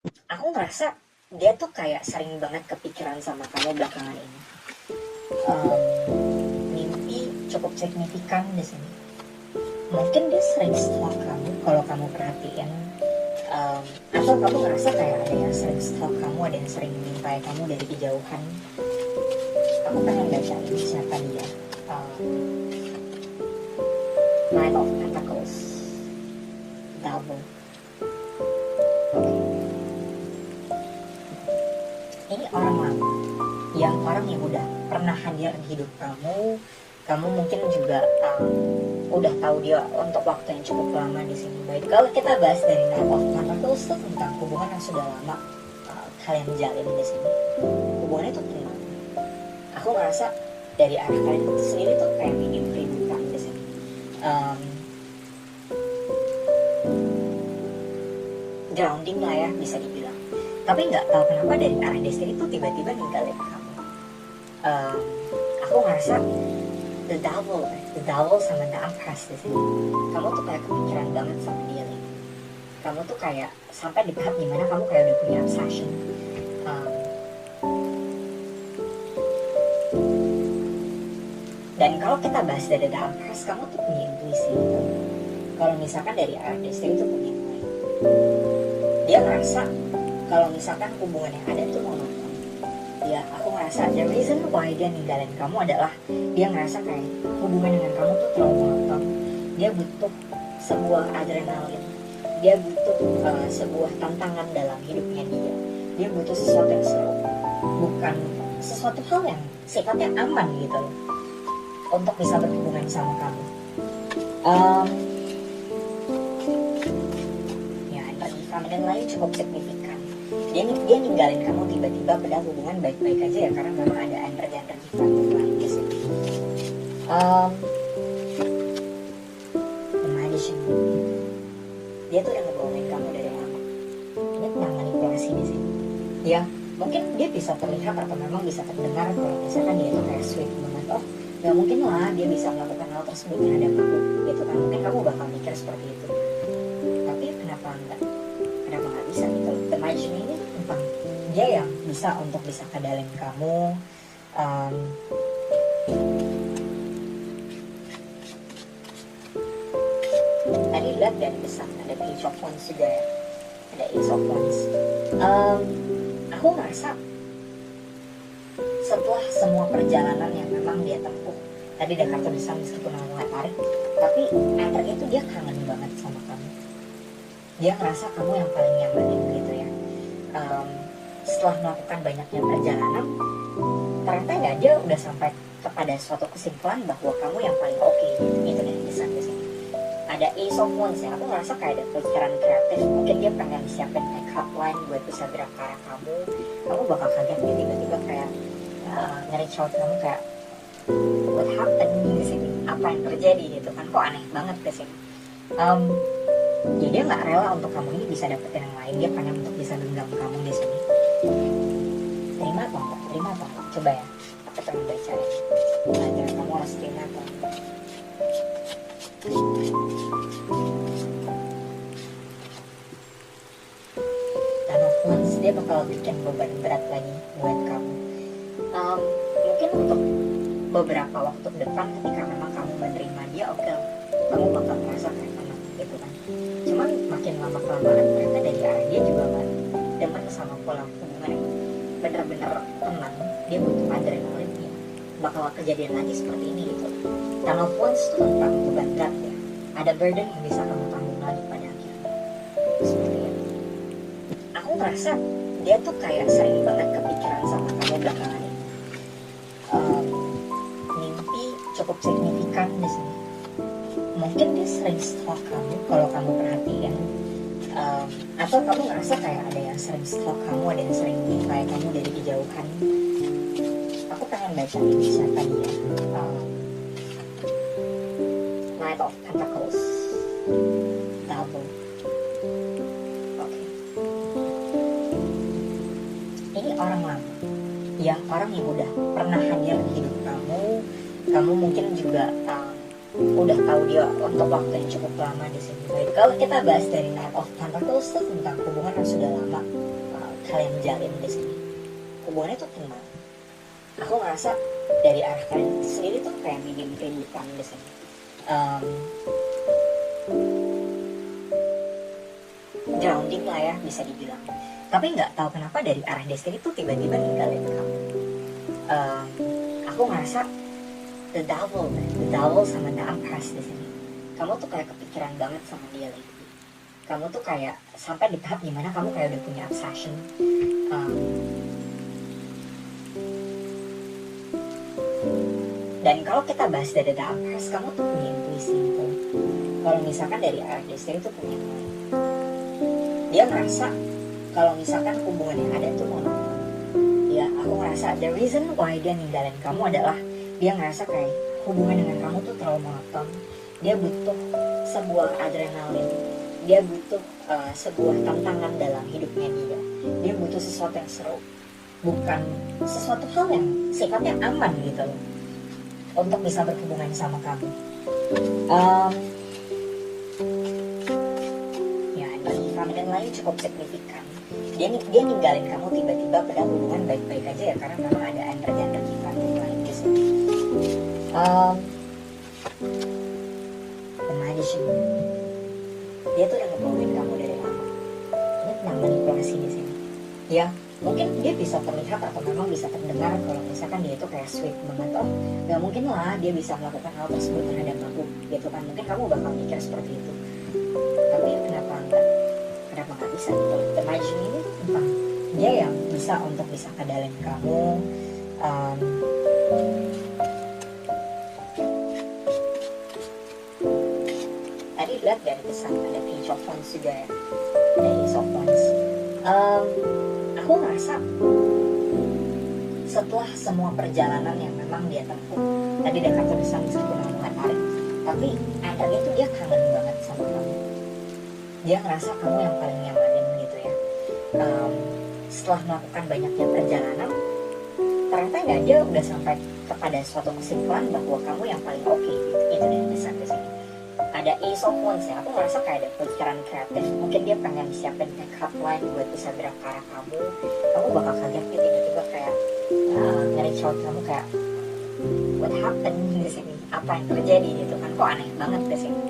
Aku ngerasa dia tuh kayak sering banget kepikiran sama kamu belakangan ini. Em, Mimpi cukup signifikan di sini. Mungkin dia sering stalk kamu kalau kamu perhatiin. Em, atau kamu ngerasa kayak ada yang sering stalk kamu, ada yang sering mengintai kamu dari kejauhan. Aku pengen bacain siapa dia. Knight of Pentacles, Double. Oke. Ini orang lama, orang yang udah pernah hadir di hidup kamu. Kamu mungkin juga udah tahu dia untuk waktu yang cukup lama di sini. Baik, kalau kita bahas dari Knight of Pentacles itu tentang hubungan yang sudah lama kalian jalin di sini. Hubungannya itu tenang. Aku ngerasa dari arah kalian itu sendiri tuh kayak minim keributan di sini. Um, Grounding lah ya, bisa dibilang. Tapi nggak tahu kenapa dari arah Destiny tuh tiba-tiba ninggalin kamu. Um, aku ngerasa the devil sama the empress di sini. Kamu tuh kayak kepikiran banget sama dia nih. Kamu tuh kayak sampai di tahap dimana kamu kayak udah punya obsession. Um, dan kalau kita bahas dari the empress, kamu tuh punya intuisi gitu. Kalau misalkan dari arah Destiny tuh punya nilai. Dia ngerasa kalau misalkan hubungan yang ada tuh monoton. Ya, aku ngerasa the reason why dia ninggalin kamu adalah dia ngerasa kayak hubungan dengan kamu tuh terlalu monoton. Dia butuh sebuah adrenalin. Dia butuh sebuah tantangan dalam hidupnya dia. Dia butuh sesuatu yang seru, bukan sesuatu hal yang sifatnya aman gitu loh, untuk bisa berhubungan sama kamu. Ya, bagi feminine lain cukup signifikan. Dia ninggalin kamu tiba-tiba, padahal hubungan baik-baik aja ya, karena memang ada energi feminine di sini. The Magician. Dia tuh udah ngebohongin kamu dari lama. Ini tentang manipulasi di sini. Ya, mungkin dia bisa terlihat atau memang bisa terdengar kalau misalkan dia itu kayak sweet banget. Oh, gak mungkin lah dia bisa melakukan hal tersebut terhadap aku, gitu kan? Mungkin kamu bakal mikir seperti itu. Tapi kenapa enggak? Kenapa nggak bisa gitu? The Magician ini tentang dia yang bisa untuk bisa kedalin kamu. Tadi lihat dari besar ada Page of Wands juga ya, ada Ace of Wands. Aku ngerasa setelah semua perjalanan yang memang dia tempuh, tadi ada kartu besar meskipun aku nggak tarik, tapi energi itu dia kangen banget sama kamu. Dia ngerasa kamu yang paling nyamanin gitu ya. Setelah melakukan banyaknya perjalanan, ternyata ya dia udah sampai kepada suatu kesimpulan bahwa kamu yang paling oke gitu dari desain di sini. Ada Ace of Wands ya, aku ngerasa kayak ada pikiran kreatif. Mungkin dia pengen siapin make up line buat bisa gerak ke arah kamu. Kamu bakal kaget dia tiba-tiba kayak nge-reach out kamu kayak what happened di sini, apa yang terjadi gitu kan, kok aneh banget di sini. Jadi dia nggak rela untuk kamu ini bisa dapetin yang lain, dia pengen untuk bisa genggam kamu di sini. Terima atau enggak? Terima atau enggak? Coba ya, aku pengen baca ya. Belajar kamu harus terima atau enggak. Ten of Wands, dia bakal bikin beban berat lagi buat kamu. Mungkin untuk beberapa waktu ke depan ketika memang kamu menerima dia, oke, kamu bakal merasa kayak tenang gitu kan. Cuman makin lama kelamaan ternyata dari arah dia juga gak demen sama pola hubungan yang bener-bener tenang. Dia butuh adrenalin ya, bakal kejadian lagi seperti ini gitu. Ten of Wands itu tentang beban berat ya, ada burden yang bisa kamu tanggung lagi pada akhirnya seperti itu. Aku merasa dia tuh kayak sering banget kepikiran sama kamu belakangan ini. Mimpi cukup signifikan di sini. Mungkin dia sering stalk kamu kalau kamu perhatiin. Atau kamu ngerasa kayak ada yang sering stalk kamu, ada yang sering mengintai kamu dari kejauhan. Aku pengen baca ini siapa dia. Knight of Pentacles, Double. Oke. Ini orang lama, orang yang udah pernah hadir di hidup kamu. Kamu mungkin juga udah tahu dia untuk waktu yang cukup lama di sini. Baik, kalau kita bahas dari Knight of Pentacles itu tentang hubungan yang sudah lama kalian jalin di sini, hubungannya tuh tenang. Aku ngerasa dari arah kalian sendiri tuh kayak bikin keributan di sini. Grounding lah ya bisa dibilang. Tapi nggak tahu kenapa dari arah Destiny tuh tiba-tiba ninggalin kamu. Aku ngerasa the devil sama the Empress di sini. Kamu tuh kayak kepikiran banget sama dia lagi. Kamu tuh kayak sampai di tahap dimana kamu kayak udah punya obsession. Dan kalau kita bahas dari the Empress, kamu tuh punya intuisi gitu. Kalau misalkan dari arah Destiny tuh punya mind. Dia merasa kalau misalkan hubungan yang ada tuh monoton. Ya, aku ngerasa the reason why dia ninggalin kamu adalah dia ngerasa kayak hubungan dengan kamu tuh terlalu monoton. Dia butuh sebuah adrenalin. Dia butuh sebuah tantangan dalam hidupnya dia. Dia butuh sesuatu yang seru, bukan sesuatu hal yang sifatnya aman gitu loh, untuk bisa berhubungan sama kamu. Ya, bagi feminine lain cukup signifikan. Dia ninggalin kamu tiba-tiba, padahal hubungan baik-baik aja ya, karena memang ada energi lain di sini. The Magician, dia tuh udah ngebawain kamu dari lama. Ini tentang manipulasi di sini. Ya, mungkin dia bisa terlihat atau memang bisa terdengar kalau misalkan dia itu kayak sweet banget. Oh, gak mungkin lah dia bisa melakukan hal tersebut terhadap aku, gitu kan. Mungkin kamu bakal mikir seperti itu. Tapi kenapa enggak? Kenapa nggak bisa gitu? The Magician ini tuh tentang dia yang bisa untuk bisa kadalin kamu. Tadi lihat dari kesan ada Page of Wands juga ya, ada Ace of Wands. Aku ngerasa setelah semua perjalanan yang memang dia tempuh, tadi ada kartu besar meskipun kamu nggak tarik, tapi energi itu dia kangen banget sama kamu. Dia ngerasa kamu yang paling nyamanin gitu ya. Setelah melakukan banyaknya perjalanan, ternyata nggak, dia udah sampai kepada suatu kesimpulan bahwa kamu yang paling oke gitu. Itu dari besar di sini. Ada Ace of Wands ya, aku ngerasa kayak ada pikiran kreatif. Mungkin dia pengen siapin backup line buat bisa gerak ke arah kamu. Kamu bakal kaget gitu, tiba-tiba kayak nge-reach out kamu kayak what happened di sini, apa yang terjadi gitu kan, kok aneh banget di sini.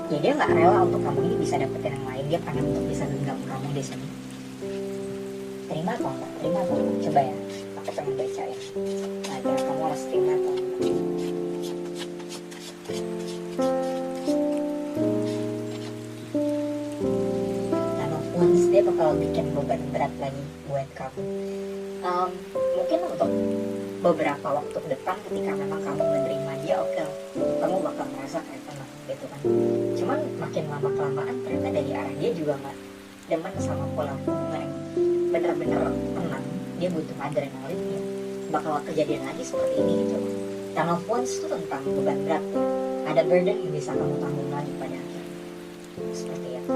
Ya dia nggak rela untuk kamu ini bisa dapetin yang lain, dia pengen untuk bisa genggam kamu di sini. Terima atau enggak? Terima atau enggak? Coba ya, aku pengen bacain. Nah, kamu harus terima atau enggak? Dia bakal bikin beban berat lagi buat kamu. Mungkin untuk beberapa waktu ke depan ketika memang kamu menerima dia, oke, kamu bakal merasa kayak tenang gitu kan. Cuman makin lama kelamaan ternyata dari arah dia juga nggak demen sama pola hubungan yang bener-bener tenang. Dia butuh adrenalin ya. Bakal kejadian lagi seperti ini gitu. Ten of Wands itu tentang beban berat ya. Ada burden yang bisa kamu tanggung lagi pada akhirnya. Seperti itu.